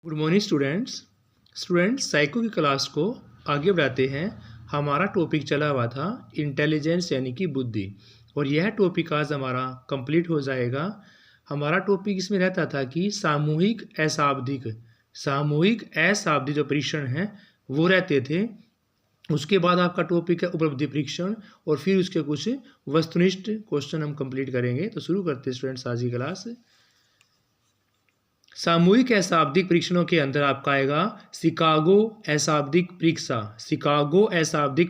Good morning students psycho की class को आगे बढ़ाते हैं। हमारा टॉपिक चला हुआ था इंटेलिजेंस यानी कि बुद्धि, और यह टॉपिक आज हमारा कंप्लीट हो जाएगा। हमारा टॉपिक इसमें रहता था कि सामूहिक अशाब्दिक जो परीक्षण हैं वो रहते थे। उसके बाद आपका टॉपिक है उपलब्धि परीक्षण, और फिर उसके कुछ वस्तुनिष्ठ क्वेश्चन हम कंप्लीट करेंगे। तो शुरू करते हैं स्टूडेंट्स आज की क्लास। सामूहिक अशाब्दिक परीक्षणों के अंदर आपका आएगा शिकागो अशाब्दिक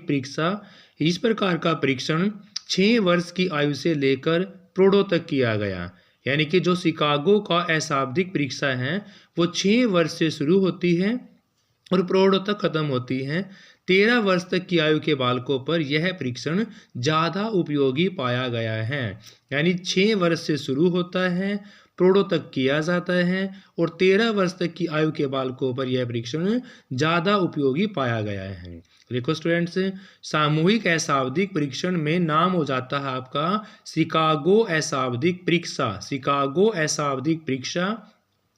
परीक्षा। इस प्रकार का परीक्षण 6 वर्ष की आयु से लेकर प्रौढ़ों तक किया गया। यानी कि जो शिकागो का अशाब्दिक परीक्षा है वो 6 वर्ष से शुरू होती है और प्रौढ़ों तक खत्म होती है। 13 वर्ष तक की आयु के बालकों पर यह परीक्षण ज़्यादा उपयोगी पाया गया है। यानी 6 वर्ष से शुरू होता है, प्रौढ़ों तक किया जाता है, और 13 वर्ष तक की आयु के बालकों पर यह परीक्षण ज़्यादा उपयोगी पाया गया है। देखो स्टूडेंट्स, सामूहिक अशाब्दिक परीक्षण में नाम हो जाता है आपका शिकागो अशाब्दिक परीक्षा।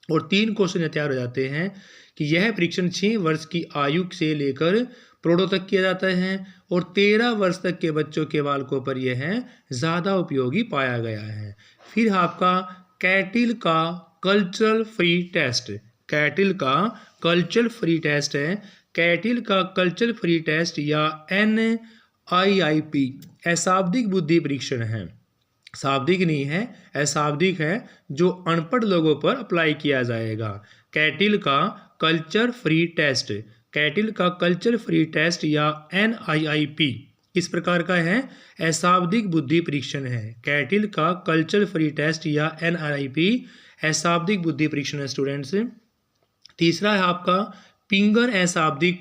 और 3 क्वेश्चन तैयार हो जाते हैं कि यह परीक्षण 6 वर्ष की आयु से लेकर प्रौढ़ों तक किया जाता है और 13 वर्ष तक के बच्चों के बालकों पर यह ज़्यादा उपयोगी पाया गया है। फिर आपका कैटिल का कल्चरल फ्री टेस्ट है। कैटिल का कल्चरल फ्री टेस्ट या NIIP अशाब्दिक बुद्धि परीक्षण है। शाब्दिक नहीं है, अशाब्दिक है, जो अनपढ़ लोगों पर अप्लाई किया जाएगा। कैटिल का कल्चर फ्री टेस्ट या NIIP किस प्रकार का है? अशाब्दिक बुद्धि परीक्षण है। कैटिल का कल्चर फ्री टेस्ट या NIIP अशाब्दिक बुद्धि परीक्षण है स्टूडेंट्स। तीसरा है आपका पिंगन अशाब्दिक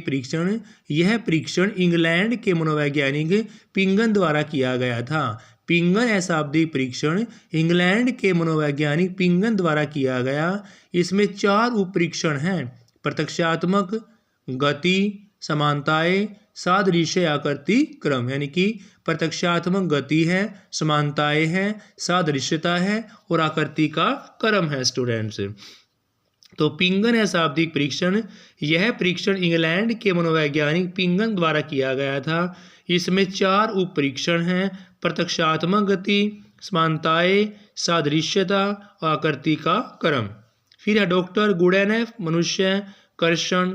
परीक्षण। यह परीक्षण इंग्लैंड के मनोवैज्ञानिक पिंगन द्वारा किया गया था। पिंगन अशाब्दिक परीक्षण इंग्लैंड के मनोवैज्ञानिक पिंगन द्वारा किया गया। इसमें 4 उप परीक्षण हैं: प्रत्यक्षात्मक, गति, समानताएं, सादृश्य, आकृति, क्रम। यानी कि प्रत्यक्षात्मक गति है, समानताएं है, सादृश्यता है और आकृति का क्रम है स्टूडेंट्स। तो पिंगन अशाब्दिक परीक्षण, यह परीक्षण इंग्लैंड के मनोवैज्ञानिक पिंगन द्वारा किया गया था। इसमें 4 उप परीक्षण हैं: प्रत्यक्षात्मक गति, समानताएं, सादृश्यता और आकृति का क्रम। फिर है डॉक्टर गुडेनेफ मनुष्य कर्षण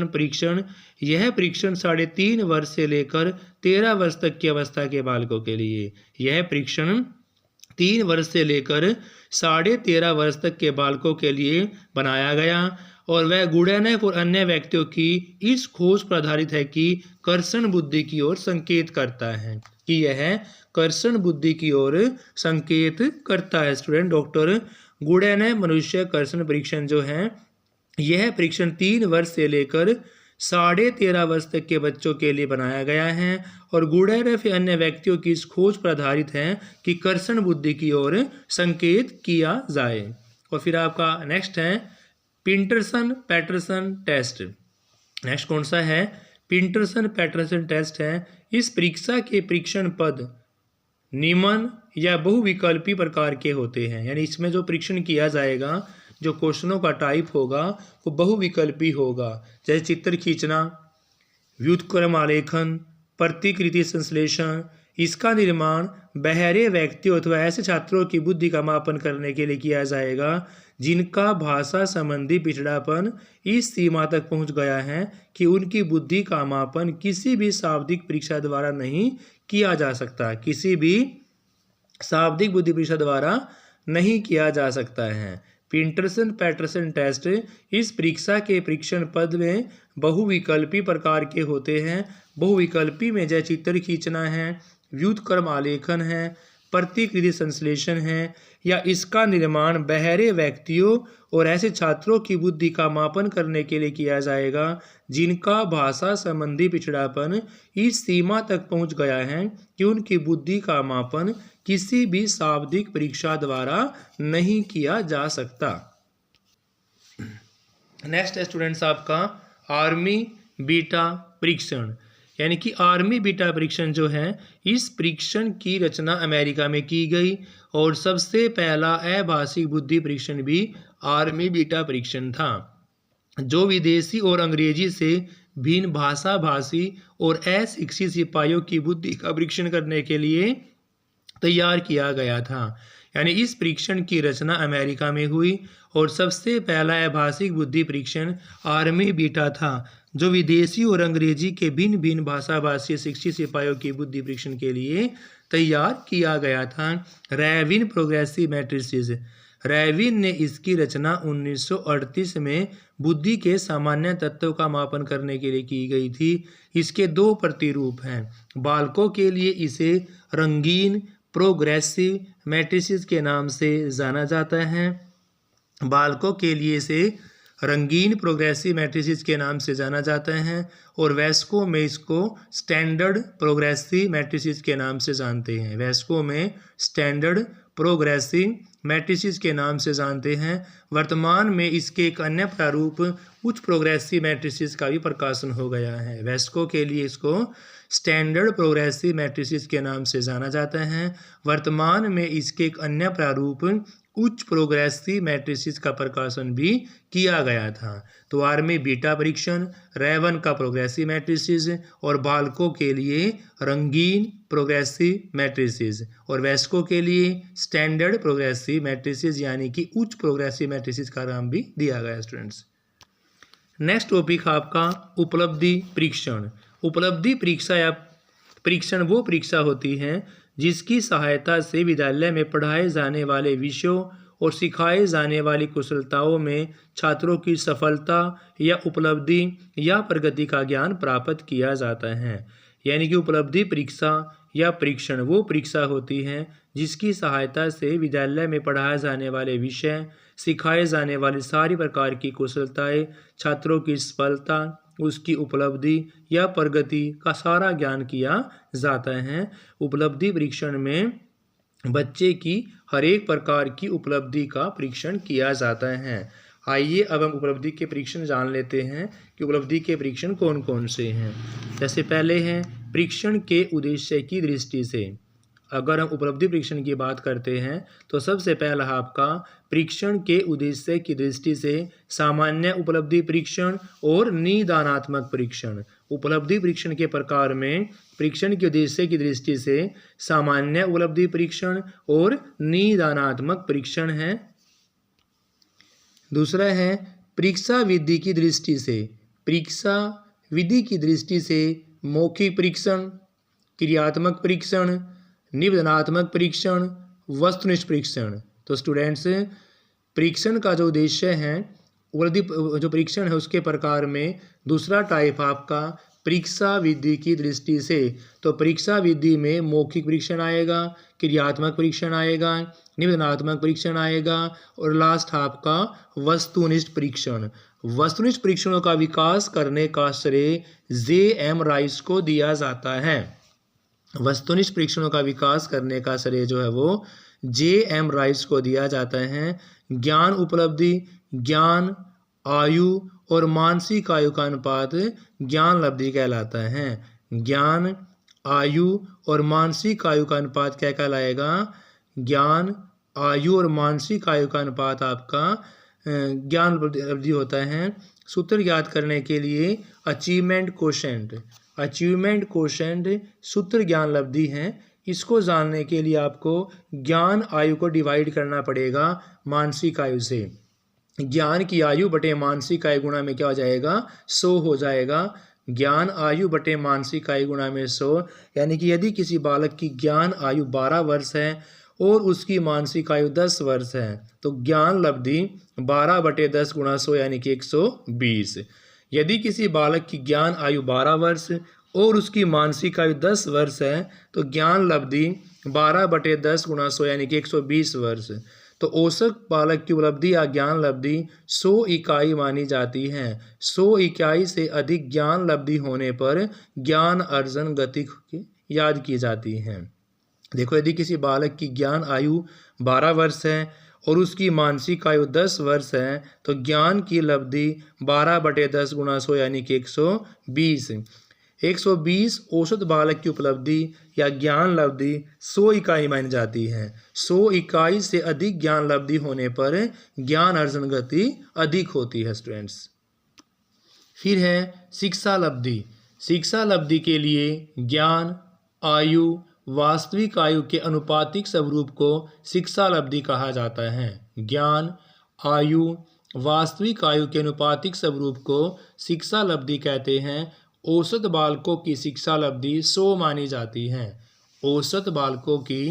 परीक्षण। यह परीक्षण 3.5 वर्ष से लेकर 13 वर्ष तक की अवस्था के बालकों के लिए। यह परीक्षण 3 वर्ष से लेकर 13.5 वर्ष तक के बालकों के लिए बनाया गया, और वह गुडेनेफ और अन्य व्यक्तियों की इस खोज पर आधारित है कि कर्षण बुद्धि की ओर संकेत करता है स्टूडेंट। डॉक्टर गुडेनेफ मनुष्य कर्षण परीक्षण जो है, यह परीक्षण 3 वर्ष से लेकर 13.5 वर्ष तक के बच्चों के लिए बनाया गया है, और गुडेनेफ या अन्य व्यक्तियों की इस खोज पर आधारित है कि कर्षण बुद्धि की ओर संकेत किया जाए। और फिर आपका नेक्स्ट है पिंटरसन पैटरसन टेस्ट। नेक्स्ट कौन सा है? पिंटरसन पैटरसन टेस्ट है। इस परीक्षा के परीक्षण पद निम्न या बहुविकल्पी प्रकार के होते हैं। यानी इसमें जो परीक्षण किया जाएगा, जो क्वेश्चनों का टाइप होगा वो बहुविकल्पी होगा। जैसे चित्र खींचना, व्युत्क्रम आलेखन, प्रतिकृति संश्लेषण। इसका निर्माण बहरे व्यक्तियों अथवा ऐसे छात्रों की बुद्धि का मापन करने के लिए किया जाएगा जिनका भाषा संबंधी पिछड़ापन इस सीमा तक पहुंच गया है कि उनकी बुद्धि का मापन किसी भी शाब्दिक परीक्षा द्वारा नहीं किया जा सकता है। पिंटरसन पैटरसन टेस्ट, इस परीक्षा के परीक्षण पद में बहुविकल्पी प्रकार के होते हैं। बहुविकल्पी में जैसे चित्र खींचना है, व्युत्क्रम आलेखन है, प्रतिकृति संश्लेषण है, या इसका निर्माण बहरे व्यक्तियों और ऐसे छात्रों की बुद्धि का मापन करने के लिए किया जाएगा जिनका भाषा संबंधी पिछड़ापन इस सीमा तक पहुंच गया है कि उनकी बुद्धि का मापन किसी भी शाब्दिक परीक्षा द्वारा नहीं किया जा सकता। नेक्स्ट है स्टूडेंट्स आपका आर्मी बीटा परीक्षण। यानी कि आर्मी बीटा परीक्षण जो है, इस परीक्षण की रचना अमेरिका में की गई और सबसे पहला अभाषिक बुद्धि परीक्षण भी आर्मी बीटा परीक्षण था, जो विदेशी और अंग्रेजी से भिन्न भाषा भाषी और अशिक्षित सिपाहियों की बुद्धि का परीक्षण करने के लिए तैयार किया गया था। यानी इस परीक्षण की रचना अमेरिका में हुई और सबसे पहला आभाषिक बुद्धि परीक्षण आर्मी बीटा था, जो विदेशी और अंग्रेजी के भिन्न भिन्न भाषा भाषी शिक्षित सिपाहियों की बुद्धि परीक्षण के लिए तैयार किया गया था। रैविन प्रोग्रेसिव मैट्रिसेस, रैविन ने इसकी रचना 1938 में बुद्धि के सामान्य तत्वों का मापन करने के लिए की गई थी। इसके दो प्रतिरूप हैं। बालकों के लिए इसे रंगीन प्रोग्रेसिव मैट्रिसेस के नाम से जाना जाता है। बालकों के लिए इसे रंगीन प्रोग्रेसिव मैट्रिसेस के नाम से जाना जाता है और वयस्कों में इसको स्टैंडर्ड प्रोग्रेसिव मैट्रिसेस के नाम से जानते हैं। वयस्कों में स्टैंडर्ड प्रोग्रेसिव मैट्रिसेस के नाम से जानते हैं। वर्तमान में इसके एक अन्य प्रारूप उच्च प्रोग्रेसिव मैट्रिसेस का भी प्रकाशन हो गया है। वयस्कों के लिए इसको स्टैंडर्ड प्रोग्रेसिव मैट्रिसेस के नाम से जाना जाता है। वर्तमान में इसके एक अन्य प्रारूप उच्च प्रोग्रेसिव मैट्रिसेस का प्रकाशन भी किया गया था। तो आर्मी बीटा परीक्षण, रैवन का प्रोग्रेसिव मैट्रिसेस और बालकों के लिए रंगीन प्रोग्रेसिव मैट्रिसेस और वयस्कों के लिए स्टैंडर्ड प्रोग्रेसिव मैट्रिसेस यानी कि उच्च प्रोग्रेसिव मैट्रिसेस का नाम भी दिया गया स्टूडेंट्स। नेक्स्ट टॉपिक आपका उपलब्धि परीक्षण। उपलब्धि परीक्षा या परीक्षण वो परीक्षा होती है जिसकी सहायता से विद्यालय में पढ़ाए जाने वाले विषयों और सिखाए जाने वाली कुशलताओं में छात्रों की सफलता या उपलब्धि या प्रगति का ज्ञान प्राप्त किया जाता है। यानी कि उपलब्धि परीक्षा या परीक्षण वो परीक्षा होती है जिसकी सहायता से विद्यालय में पढ़ाए जाने वाले विषय, सिखाए जाने वाली सारी प्रकार की कुशलताएं, छात्रों की सफलता, उसकी उपलब्धि या प्रगति का सारा ज्ञान किया जाता है। उपलब्धि परीक्षण में बच्चे की हर एक प्रकार की उपलब्धि का परीक्षण किया जाता है। आइए अब हम उपलब्धि के परीक्षण जान लेते हैं कि उपलब्धि के परीक्षण कौन कौन से हैं। जैसे पहले हैं परीक्षण के उद्देश्य की दृष्टि से। अगर हम उपलब्धि परीक्षण की बात करते हैं तो सबसे पहला आपका परीक्षण के उद्देश्य की दृष्टि से सामान्य उपलब्धि परीक्षण और निदानात्मक परीक्षण। उपलब्धि परीक्षण के प्रकार में परीक्षण के उद्देश्य की दृष्टि से सामान्य उपलब्धि परीक्षण और निदानात्मक परीक्षण है। दूसरा है परीक्षा विधि की दृष्टि से। परीक्षा विधि की दृष्टि से मौखिक परीक्षण, क्रियात्मक परीक्षण, निबंधात्मक परीक्षण, वस्तुनिष्ठ परीक्षण। तो स्टूडेंट्स परीक्षण का जो उद्देश्य है उपलब्धि जो परीक्षण है उसके प्रकार में दूसरा टाइप आपका परीक्षा विधि की दृष्टि से। तो परीक्षा विधि में मौखिक परीक्षण आएगा, क्रियात्मक परीक्षण आएगा, निबंधात्मक परीक्षण आएगा और लास्ट आपका वस्तुनिष्ठ परीक्षण। वस्तुनिष्ठ परीक्षणों का विकास करने का श्रेय J.M. राइस को दिया जाता है। वस्तुनिष्ठ परीक्षणों का विकास करने का श्रेय जो है वो J.M. राइस को दिया जाता है। ज्ञान उपलब्धि, ज्ञान, आयु और मानसिक आयु का अनुपात ज्ञान लब्धि कहलाता है। ज्ञान, आयु और मानसिक आयु का अनुपात क्या कहलाएगा? ज्ञान, आयु और मानसिक आयु का अनुपात आपका ज्ञान लब्धि होता है। सूत्र याद करने के लिए अचीवमेंट कोशेंट, अचीवमेंट कोशेंट सूत्र ज्ञान लब्धि है। इसको जानने के लिए आपको ज्ञान आयु को डिवाइड करना पड़ेगा मानसिक आयु से। ज्ञान की आयु बटे मानसिक आयु गुणा में क्या हो जाएगा? 100 हो जाएगा। ज्ञान आयु बटे मानसिक आयु गुणा में 100, यानी कि यदि किसी बालक की ज्ञान आयु 12 वर्ष है और उसकी मानसिक आयु 10 वर्ष है तो ज्ञान लब्धि 12 बटे 10 गुणा 100 यानी कि 120। यदि किसी बालक की ज्ञान आयु 12 वर्ष और उसकी मानसिक आयु 10 वर्ष है तो ज्ञान लब्धि 12 बटे 10 गुणा 100 यानी कि 120 वर्ष। तो औसत बालक की उपलब्धि या ज्ञान लब्धि 100 इकाई मानी जाती है। 100 इकाई से अधिक ज्ञान लब्धि होने पर ज्ञान अर्जन गति याद की जाती है। देखो, यदि किसी बालक की ज्ञान आयु 12 वर्ष है और उसकी मानसिक आयु 10 वर्ष है तो ज्ञान की लब्धि 12 बटे 10 गुणा 100 यानी कि 120। 120 औसत बालक की उपलब्धि या ज्ञान लब्धि 100 इकाई मानी जाती है। 100 इकाई से अधिक ज्ञान लब्धि होने पर ज्ञान अर्जन गति अधिक होती है स्टूडेंट्स। फिर है शिक्षा लब्धि। शिक्षा लब्धि के लिए ज्ञान, आयु, वास्तविक आयु के अनुपातिक स्वरूप को शिक्षा लब्धि कहा जाता है। ज्ञान, आयु, वास्तविक आयु के अनुपातिक स्वरूप को शिक्षा लब्धि कहते हैं। औसत बालकों की शिक्षा लब्धि 100 मानी जाती है। औसत बालकों की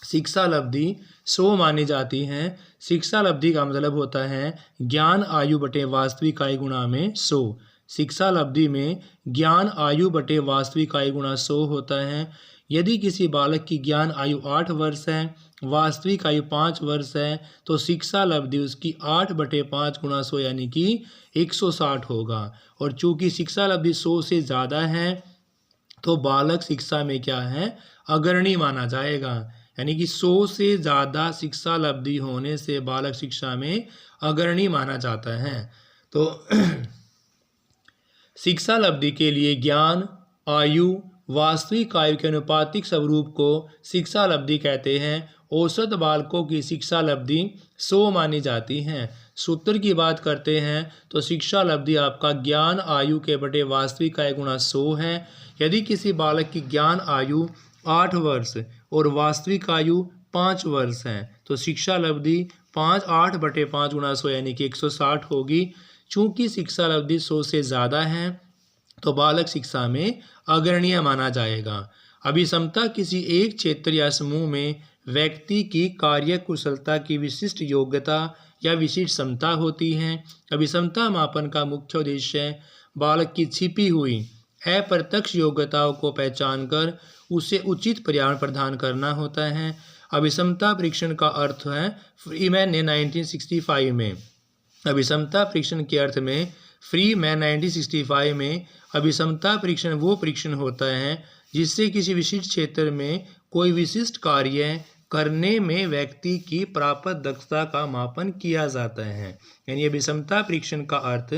शिक्षा लब्धि 100 मानी जाती है। शिक्षा लब्धि का मतलब होता है ज्ञान आयु बटे वास्तविक आयु गुणा में 100। शिक्षा लब्धि में ज्ञान आयु बटे वास्तविक आयु गुणा 100 होता है। यदि किसी बालक की ज्ञान आयु 8 वर्ष है, वास्तविक आयु 5 वर्ष है, तो शिक्षा लब्धि उसकी 8 बटे 5 गुणा 100 यानी कि 160 होगा। और चूंकि शिक्षा लब्धि 100 से ज़्यादा है तो बालक शिक्षा में क्या है, अग्रणी माना जाएगा। यानी कि 100 से ज़्यादा शिक्षा लब्धि होने से बालक शिक्षा में अग्रणी माना जाता है। तो शिक्षा लब्धि के लिए ज्ञान, आयु, वास्तविक आयु के अनुपातिक स्वरूप को शिक्षा लब्धि कहते हैं। औसत बालकों की शिक्षा लब्धि 100 मानी जाती है। सूत्र की बात करते हैं तो शिक्षा लब्धि आपका ज्ञान आयु के बटे वास्तविक आयु गुणा 100 है। यदि किसी बालक की ज्ञान आयु 8 वर्ष और वास्तविक आयु 5 वर्ष है तो शिक्षा लब्धि 8 बटे 5 गुणा 100 यानी कि 160 होगी। चूँकि शिक्षा लब्धि 100 से ज़्यादा है तो बालक शिक्षा में अग्रणीय माना जाएगा। अभिक्षमता किसी एक क्षेत्र या समूह में व्यक्ति की कार्य कुशलता की विशिष्ट योग्यता या विशिष्ट क्षमता होती है। अभिक्षमता मापन का मुख्य उद्देश्य बालक की छिपी हुई अप्रत्यक्ष योग्यताओं को पहचान कर उसे उचित पर्यावरण प्रदान करना होता है। अभिक्षमता परीक्षण का अर्थ है फ्रीमैन ने 1965 में अभिक्षमता परीक्षण के अर्थ में फ्रीमैन 1965 में अभिक्षमता परीक्षण वो परीक्षण होता है जिससे किसी विशिष्ट क्षेत्र में कोई विशिष्ट कार्य करने में व्यक्ति की प्राप्त दक्षता का मापन किया जाता है। यानी अभिक्षमता परीक्षण का अर्थ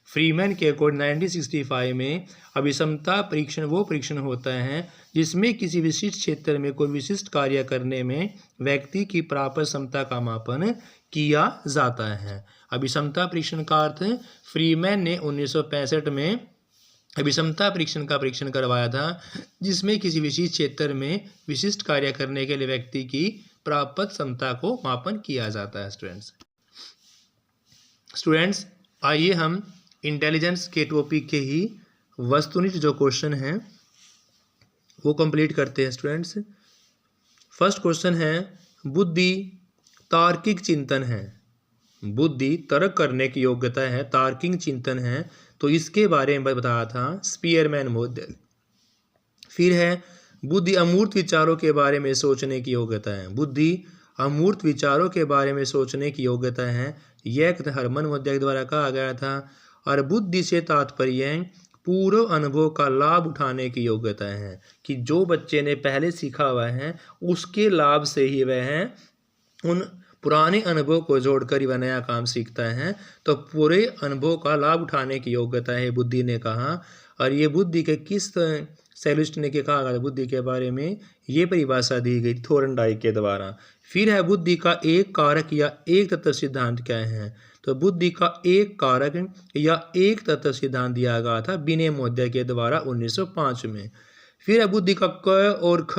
फ्रीमैन के अकॉर्डिंग 1965 में अभिक्षमता परीक्षण वो परीक्षण होता है जिसमें किसी विशिष्ट क्षेत्र में कोई विशिष्ट कार्य करने में व्यक्ति की प्राप्त क्षमता का मापन किया जाता है। अभिक्षमता परीक्षण का अर्थ फ्रीमैन ने 1965 में अभिक्षमता परीक्षण का परीक्षण करवाया था जिसमें किसी विशिष्ट क्षेत्र में विशिष्ट कार्य करने के लिए व्यक्ति की प्राप्त क्षमता को मापन किया जाता है। स्टूडेंट्स आइए हम इंटेलिजेंस के टॉपिक के ही वस्तुनिष्ठ जो क्वेश्चन हैं वो कंप्लीट करते हैं। स्टूडेंट्स फर्स्ट क्वेश्चन है बुद्धि तार्किक चिंतन है। बुद्धि तर्क करने की योग्यता है, तार्किक चिंतन है, तो इसके बारे में बताया था स्पीयरमैन मॉडल। फिर है बुद्धि अमूर्त विचारों के बारे में सोचने की योग्यता है। बुद्धि अमूर्त विचारों के बारे में सोचने की योग्यता है, यह हरमन मॉडल के द्वारा कहा गया था। और बुद्धि से तात्पर्य पूर्व अनुभव का लाभ उठाने की योग्यता है कि जो बच्चे ने पहले सीखा हुआ है उसके लाभ से ही वह उन पुराने अनुभव को जोड़कर ही वह नया काम सीखता है। तो पूरे अनुभव का लाभ उठाने की योग्यता है बुद्धि ने कहा। और ये बुद्धि के किस सैलुस्ट ने कहा गया बुद्धि के बारे में, ये परिभाषा दी गई थोरनडाइक के द्वारा। फिर है बुद्धि का एक कारक या एक तत्व सिद्धांत क्या है। तो बुद्धि का एक कारक या एक तत्व सिद्धांत दिया गया था बिने महोदय के द्वारा 1905 में। फिर है बुद्धि का क और ख,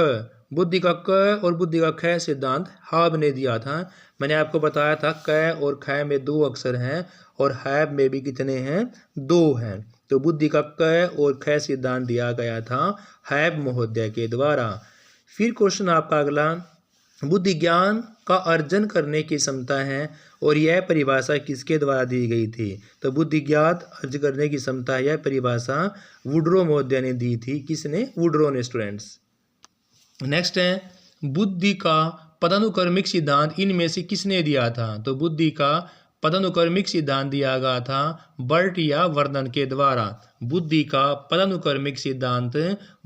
बुद्धि का क और बुद्धि का ख सिद्धांत हाब ने दिया था। मैंने आपको बताया था क और ख में 2 अक्षर हैं और हैब में भी कितने हैं, 2 हैं। तो बुद्धि का क और ख सिद्धांत दिया गया था हैब महोदय के द्वारा। फिर क्वेश्चन आपका अगला, बुद्धि ज्ञान का अर्जन करने की क्षमता है और यह परिभाषा किसके द्वारा दी गई थी। तो बुद्धि ज्ञात अर्जन करने की क्षमता, यह परिभाषा वुड्रो महोदय ने दी थी। किसने, वुड्रो ने। स्टूडेंट्स नेक्स्ट है बुद्धि का पदानुक्रमिक सिद्धांत इनमें से किसने दिया था। तो बुद्धि का पदानुक्रमिक सिद्धांत दिया गया था बर्ट या वर्नन के द्वारा। बुद्धि का पदानुक्रमिक सिद्धांत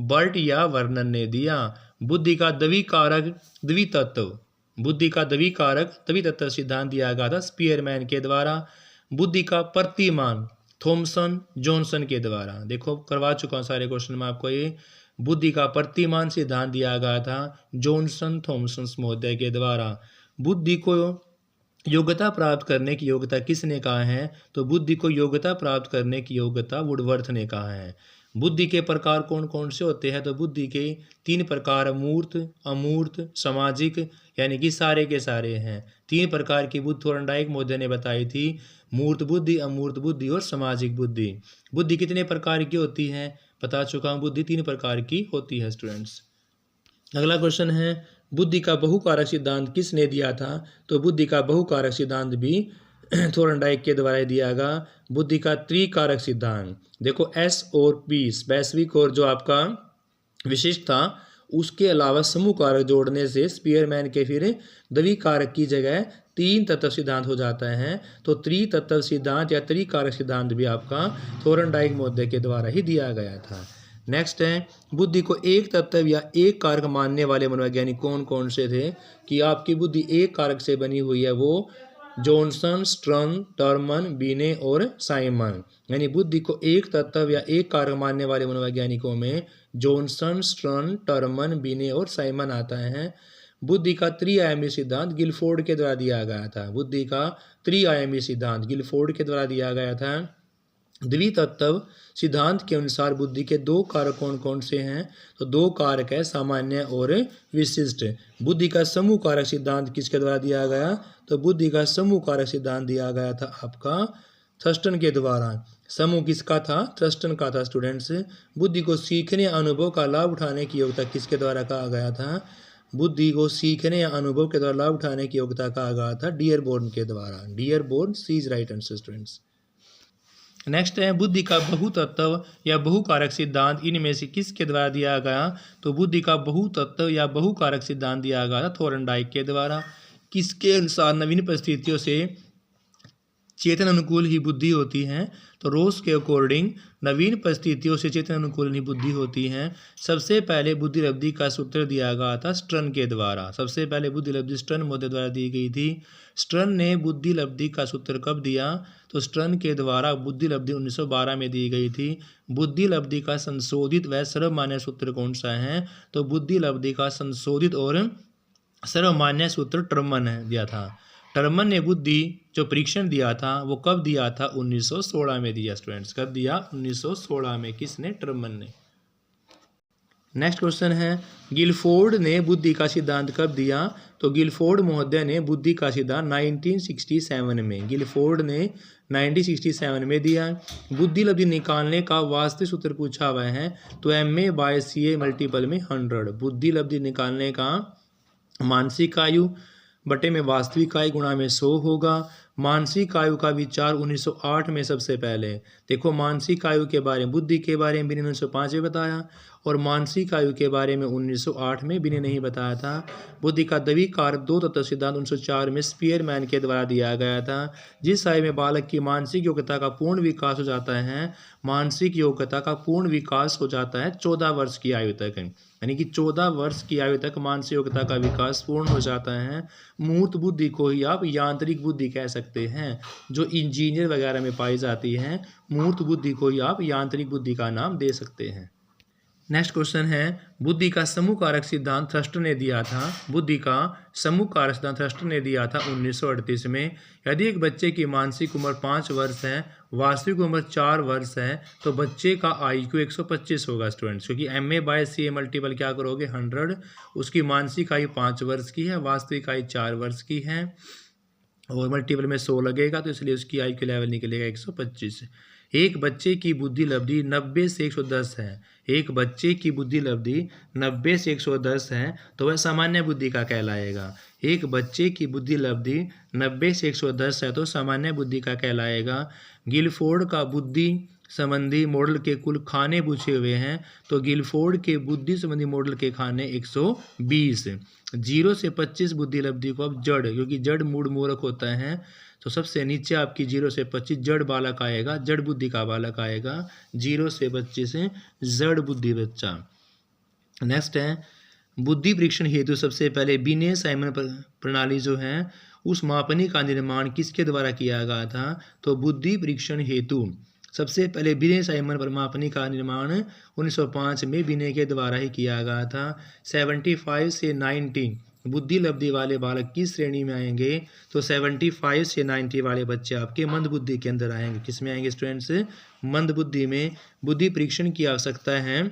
बर्ट या वर्नन ने दिया। बुद्धि का द्विकारक द्वितत्व, बुद्धि का द्विकारक द्वितत्व सिद्धांत दिया गया था स्पीयरमैन के द्वारा। बुद्धि का प्रतिमान थॉमसन जॉनसन के द्वारा। देखो करवा चुका हूँ सारे क्वेश्चन में आपको। ये बुद्धि का प्रतिमान सिद्धांत दिया गया था जॉनसन थॉमसन महोदय के द्वारा। बुद्धि को योग्यता प्राप्त करने की योग्यता किसने कहा है? तो बुद्धि को योग्यता प्राप्त करने की योग्यता वुडवर्थ ने कहा है। बुद्धि के प्रकार कौन कौन से होते हैं? तो बुद्धि के 3 प्रकार मूर्त, अमूर्त, सामाजिक, यानी कि सारे के सारे हैं। 3 प्रकार की बुद्धि थॉर्नडाइक महोदय ने बताई थी, मूर्त बुद्धि, अमूर्त बुद्धि और सामाजिक बुद्धि। बुद्धि कितने प्रकार की होती है? बता चुका हूँ, बुद्धि 3 प्रकार की होती है स्टूडेंट्स। अगला क्वेश्चन है, बुद्धि का बहुकारक सिद्धांत किसने दिया था? तो बुद्धि का बहुकारक सिद्धांत भी थॉर्नडाइक के द्वारा दिया गया। बुद्धि का त्रिकारक सिद्धांत, देखो एस और पी स्पेसिफिक और जो आपका विशिष्ट था, उसके अलावा समूह कारक जोड़ने से स्पीयरमैन के फिर द्विकारक की जगह 3 तत्व सिद्धांत हो जाता है। तो त्रितत्व सिद्धांत या त्रिकारक सिद्धांत भी आपका थॉर्नडाइक महोदय के द्वारा ही दिया गया था। नेक्स्ट है, बुद्धि को एक तत्व या एक कारक मानने वाले मनोवैज्ञानिक कौन कौन से थे? कि आपकी बुद्धि एक कारक से बनी हुई है, वो जॉनसन, स्ट्रन, टर्मन, बीने और साइमन। यानी बुद्धि को एक तत्व या एक कारक मानने वाले मनोवैज्ञानिकों में जॉनसन, स्ट्रन, टर्मन, बीने और साइमन आता है। बुद्धि का त्रिआयामी सिद्धांत गिलफोर्ड के द्वारा दिया गया था। बुद्धि का त्रिआयामी सिद्धांत गिलफोर्ड के द्वारा दिया गया था। द्वितत्व सिद्धांत के अनुसार बुद्धि के 2 कारक कौन कौन से हैं? तो 2 कारक है, सामान्य और विशिष्ट। बुद्धि का समूह कारक सिद्धांत किसके द्वारा दिया गया? तो बुद्धि का समूह कारक सिद्धांत दिया गया था आपका थर्स्टन के द्वारा। समूह किसका था? थर्स्टन का था स्टूडेंट्स। बुद्धि को सीखने अनुभव का लाभ उठाने की योग्यता किसके द्वारा कहा गया था? बुद्धि को सीखने या अनुभव के द्वारा लाभ उठाने की योग्यता कहा गया था डियरबोर्न के द्वारा। Dearborn, C is right answer students. Next है, बुद्धि का बहुतत्व या बहुकारक सिद्धांत इनमें से किसके द्वारा दिया गया? तो बुद्धि का बहुतत्व या बहुकारक सिद्धांत दिया गया था थॉर्नडाइक के द्वारा। किसके अनुसार नवीन परिस्थितियों से चेतन अनुकूल ही बुद्धि होती है? तो रोस के अकॉर्डिंग नवीन परिस्थितियों से चेतन अनुकूल ही बुद्धि होती है। सबसे पहले बुद्धि लब्धि का सूत्र दिया गया था स्ट्रन के द्वारा। सबसे पहले बुद्धि लब्धि स्ट्रन महोदय द्वारा दी गई थी। स्ट्रन ने बुद्धि लब्धि का सूत्र कब दिया? तो स्ट्रन के द्वारा बुद्धि लब्धि 1912 में दी गई थी। बुद्धि लब्धि का संशोधित व सर्वमान्य सूत्र कौन सा है? तो बुद्धि लब्धि का संशोधित और सर्वमान्य सूत्र टर्मन ने दिया था। टर्मन ने बुद्धि जो परीक्षण दिया था वो कब दिया था? 1916 में दिया स्टूडेंट्स। कब दिया? 1916 में। किसने? टर्मन ने। नेक्स्ट क्वेश्चन है, गिलफोर्ड ने बुद्धि का सिद्धांत कब दिया? तो गिलफोर्ड महोदय ने बुद्धि का सिद्धांत 1967 में, गिलफोर्ड ने 1967 में दिया। बुद्धि लब्धि निकालने का वास्तविक सूत्र पूछा हुआ है, तो MA/CA मल्टीपल में 100। बुद्धि लब्धि निकालने का मानसिक आयु बटे में वास्तविक आयु गुणा में 100 होगा। मानसिक आयु का विचार 1908 में सबसे पहले, देखो मानसिक आयु के बारे में, बुद्धि के बारे में बिने 1905 में बताया और मानसिक आयु के बारे में 1908 में बिने नहीं बताया था। बुद्धि का द्विकारक 2 तत्व सिद्धांत 1904 में स्पीयरमैन के द्वारा दिया गया था। जिस आयु में बालक की मानसिक योग्यता का पूर्ण विकास हो जाता है, मानसिक योग्यता का पूर्ण विकास हो जाता है 14 वर्ष की आयु तक, यानी कि 14 वर्ष की आयु तक मानसिक योग्यता का विकास पूर्ण हो जाता है। मूर्त बुद्धि को ही आप यांत्रिक बुद्धि कह सकते हैं, जो इंजीनियर वगैरह में पाई जाती है। मूर्त बुद्धि को ही आप यांत्रिक बुद्धि का नाम दे सकते हैं। नेक्स्ट क्वेश्चन है, बुद्धि का समूह कारक सिद्धांत थर्स्टन ने दिया था। बुद्धि का समूह कारक सिद्धांत थर्स्टन ने दिया था 1938 में। यदि एक बच्चे की मानसिक उम्र 5 वर्ष है, वास्तविक उम्र 4 वर्ष है, तो बच्चे का IQ 125 होगा स्टूडेंट्स, क्योंकि MA/CA मल्टीपल क्या करोगे? 100। उसकी मानसिक आयु 5 वर्ष की है, वास्तविक आयु 4 वर्ष की है और मल्टीपल में 100 लगेगा, तो इसलिए उसकी आयु के लेवल निकलेगा 125। एक बच्चे की बुद्धि लब्धि 90 से 110 है। एक बच्चे की बुद्धि लब्धि 90 से 110 है, तो वह सामान्य बुद्धि का कहलाएगा। एक बच्चे की बुद्धि लब्धि 90 से 110 है तो सामान्य बुद्धि का कहलाएगा। गिलफोर्ड का बुद्धि संबंधी मॉडल के कुल खाने पूछे हुए हैं, तो गिलफोर्ड के बुद्धि संबंधी मॉडल के खाने 120। 0 से 25 बुद्धि लब्धि को अब जड़, क्योंकि जड़ मूड मूर्ख होता है, तो सबसे नीचे आपकी 0 से 25 जड़ बालक आएगा, जड़ बुद्धि का बालक आएगा। 0 से 25 जड़ बुद्धि बच्चा। नेक्स्ट है, बुद्धि परीक्षण हेतु सबसे पहले बिने साइमन प्रणाली जो है उस मापनी का निर्माण किसके द्वारा किया गया था? तो बुद्धि परीक्षण हेतु सबसे पहले बिने साइमन पर मापनी का निर्माण 1905 में बिने के द्वारा ही किया गया था। 75 से 90 बुद्धि लब्धि वाले बालक किस श्रेणी में आएंगे? तो 75 से 90 वाले बच्चे आपके मंद बुद्धि के अंदर आएंगे। किस में आएंगे स्टूडेंट्स? मंद बुद्धि में। बुद्धि परीक्षण की आवश्यकता है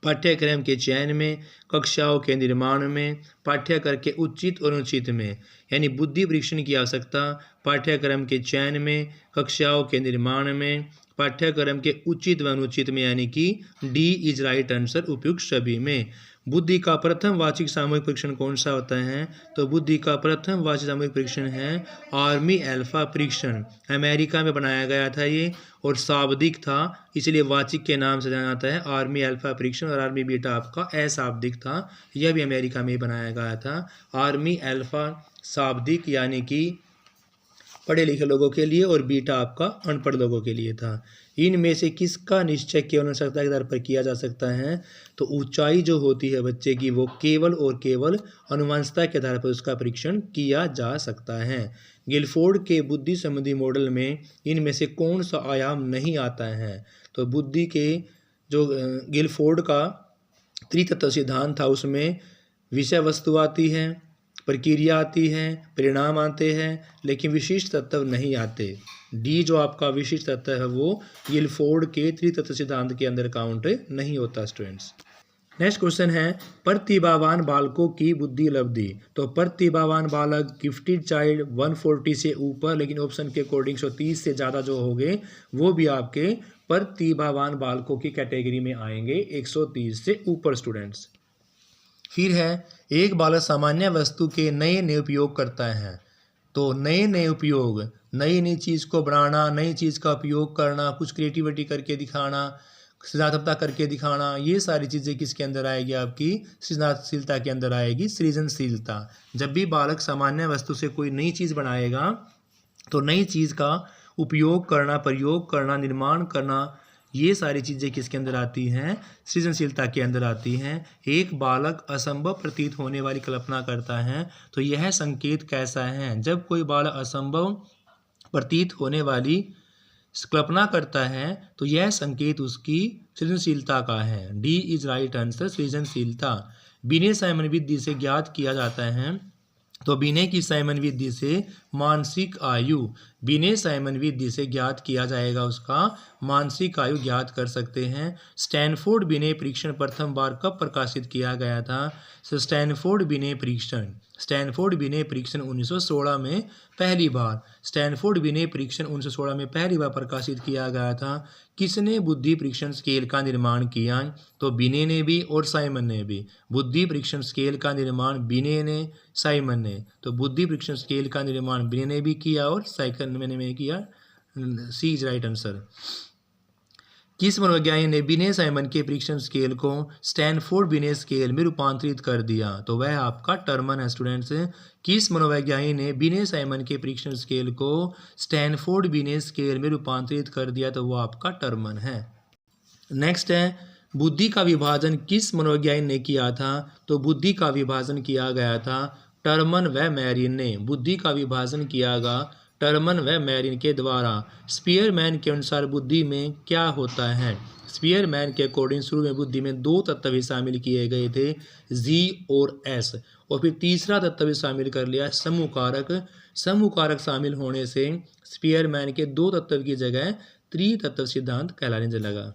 पाठ्यक्रम के चयन में, कक्षाओं के निर्माण में, पाठ्यक्रम के उचित और अनुचित में। यानी बुद्धि परीक्षण की आवश्यकता पाठ्यक्रम के चयन में, कक्षाओं के निर्माण में, पाठ्यक्रम के उचित व अनुचित में, यानी कि डी इज राइट आंसर उपयुक्त सभी में। बुद्धि का प्रथम वाचिक सामूहिक परीक्षण कौन सा होता है? तो बुद्धि का प्रथम वाचिक सामूहिक परीक्षण है आर्मी अल्फा परीक्षण। अमेरिका में बनाया गया था ये और शाब्दिक था, इसलिए वाचिक के नाम से जाना जाता है आर्मी अल्फा परीक्षण। और आर्मी बीटा आपका अशाब्दिक था, यह भी अमेरिका में ही बनाया गया था। आर्मी अल्फा शाब्दिक यानी कि पढ़े लिखे लोगों के लिए और बीटा आपका अनपढ़ लोगों के लिए था। इनमें से किसका निश्चय केवल आवश्यकता के आधार पर किया जा सकता है? तो ऊंचाई जो होती है बच्चे की वो केवल और केवल अनुवंशिकता के आधार पर उसका परीक्षण किया जा सकता है। गिलफोर्ड के बुद्धि संबंधी मॉडल में इनमें से कौन सा आयाम नहीं आता है? तो बुद्धि के जो गिलफोर्ड का त्रितत्व सिद्धांत था उसमें विषय वस्तु आती है, प्रक्रिया आती है, परिणाम आते हैं, लेकिन विशिष्ट तत्व नहीं आते। डी जो आपका विशिष्ट तत्व है वो गिलफोर्ड के त्रितत्व सिद्धांत के अंदर काउंट नहीं होता स्टूडेंट्स। नेक्स्ट क्वेश्चन है प्रतिभावान बालकों की बुद्धि लब्धि। तो प्रतिभावान बालक गिफ्टेड चाइल्ड 140 से ऊपर, लेकिन ऑप्शन के अकॉर्डिंग 130 से ज़्यादा जो होंगे वो भी आपके प्रतिभावान बालकों की कैटेगरी में आएंगे 130 से ऊपर स्टूडेंट्स। फिर है एक बालक सामान्य वस्तु के नए नए उपयोग करता है। तो नए नए उपयोग, नई नई चीज़ को बनाना, नई चीज़ का उपयोग करना, कुछ क्रिएटिविटी करके दिखाना, सृजनात्मकता करके दिखाना, ये सारी चीज़ें किसके अंदर आएगी? आपकी सृजनशीलता के अंदर आएगी, सृजनशीलता। जब भी बालक सामान्य वस्तु से कोई नई चीज़ बनाएगा तो नई चीज़ का उपयोग करना, प्रयोग करना, निर्माण करना, ये सारी चीज़ें किसके अंदर आती हैं? सृजनशीलता के अंदर आती हैं। एक बालक असंभव प्रतीत होने वाली कल्पना करता है तो यह संकेत कैसा है? जब कोई बालक असंभव प्रतीत होने वाली कल्पना करता है तो यह संकेत उसकी सृजनशीलता का है। डी इज राइट आंसर, सृजनशीलता। बिने साइमन विधि से ज्ञात किया जाता है। तो बिने की साइमन विधि से मानसिक आयु, बिने साइमन विधि से ज्ञात किया जाएगा उसका मानसिक आयु ज्ञात कर सकते हैं। स्टैनफोर्ड बिने परीक्षण प्रथम बार कब प्रकाशित किया गया था? स्टैनफोर्ड बिने परीक्षण 1916 में पहली बार, स्टैनफोर्ड बिने परीक्षण 1916 में पहली बार प्रकाशित किया गया था। किसने बुद्धि परीक्षण स्केल का निर्माण किया? तो बिने ने भी और साइमन ने भी। बुद्धि परीक्षण स्केल का निर्माण बिने ने, साइमन ने। तो बुद्धि परीक्षण स्केल का निर्माण बिने ने भी किया और साइमन ने किया। सी इज राइट आंसर। किस मनोवैज्ञानिक ने बिने साइमन के परीक्षण स्केल को स्टैनफोर्ड बिने स्केल में रूपांतरित कर दिया? तो वह आपका टर्मन है स्टूडेंट्स। किस मनोवैज्ञानिक ने बिने साइमन के परीक्षण स्केल को स्टैनफोर्ड बिने स्केल में रूपांतरित कर दिया? तो वो आपका टर्मन है। नेक्स्ट है बुद्धि का विभाजन किस मनोवैज्ञानिक ने किया था? तो बुद्धि का विभाजन किया गया था टर्मन व मैरिन ने। बुद्धि का विभाजन किया गया टर्मन व मैरिन के द्वारा। स्पीयरमैन के अनुसार बुद्धि में क्या होता है? स्पीयरमैन के अकॉर्डिंग शुरू में बुद्धि में 2 तत्व भी शामिल किए गए थे, जी और एस, और फिर तीसरा तत्व भी शामिल कर लिया समूह कारक। समूह कारक शामिल होने से स्पीयरमैन के 2 तत्व की जगह त्रितत्व सिद्धांत कहलाने लगा।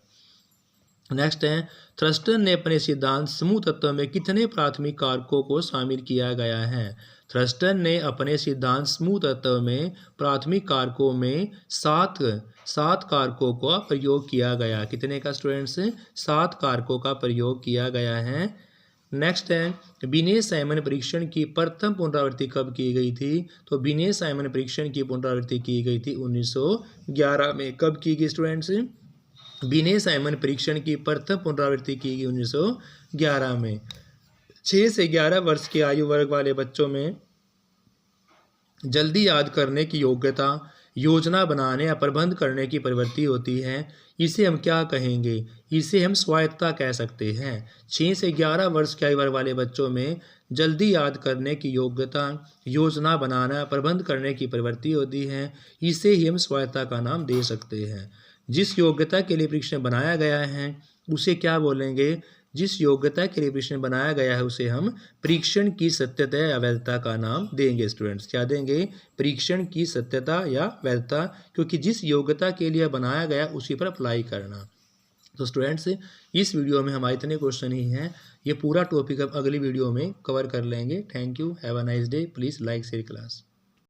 नेक्स्ट है थ्रस्टन ने अपने सिद्धांत समूह तत्व में कितने प्राथमिक कारकों को शामिल किया गया है? थ्रस्टन ने अपने सिद्धांत समूह तत्व में प्राथमिक कारकों में सात कारकों का प्रयोग किया गया। कितने का स्टूडेंट्स? 7 कारकों का प्रयोग किया गया है। नेक्स्ट है बिने साइमन परीक्षण की प्रथम पुनरावृत्ति कब की गई थी? तो बिने साइमन परीक्षण की पुनरावृत्ति की गई थी 1911 में। कब की गई स्टूडेंट्स? बिने साइमन परीक्षण की प्रथम पुनरावृत्ति की गई 1911 में। 6 से 11 वर्ष के आयु वर्ग वाले बच्चों में जल्दी याद करने की योग्यता, योजना बनाने या प्रबंध करने की प्रवृत्ति होती है। इसे हम क्या कहेंगे? इसे हम स्वायत्तता कह सकते हैं। 6 से 11 वर्ष के आयु वर्ग वाले बच्चों में जल्दी याद करने की योग्यता, योजना बनाना, प्रबंध करने की प्रवृत्ति होती है। इसे ही हम स्वायत्तता का नाम दे सकते हैं। जिस योग्यता के लिए परीक्षण बनाया गया है उसे क्या बोलेंगे? जिस योग्यता के लिए परीक्षण बनाया गया है उसे हम परीक्षण की सत्यता या वैधता का नाम देंगे। स्टूडेंट्स क्या देंगे? परीक्षण की सत्यता या वैधता, क्योंकि जिस योग्यता के लिए बनाया गया उसी पर अप्लाई करना। तो स्टूडेंट्स इस वीडियो में हमारे इतने क्वेश्चन ही हैं, ये पूरा टॉपिक अब अगली वीडियो में कवर कर लेंगे। Thank you, have a nice day, please like share class.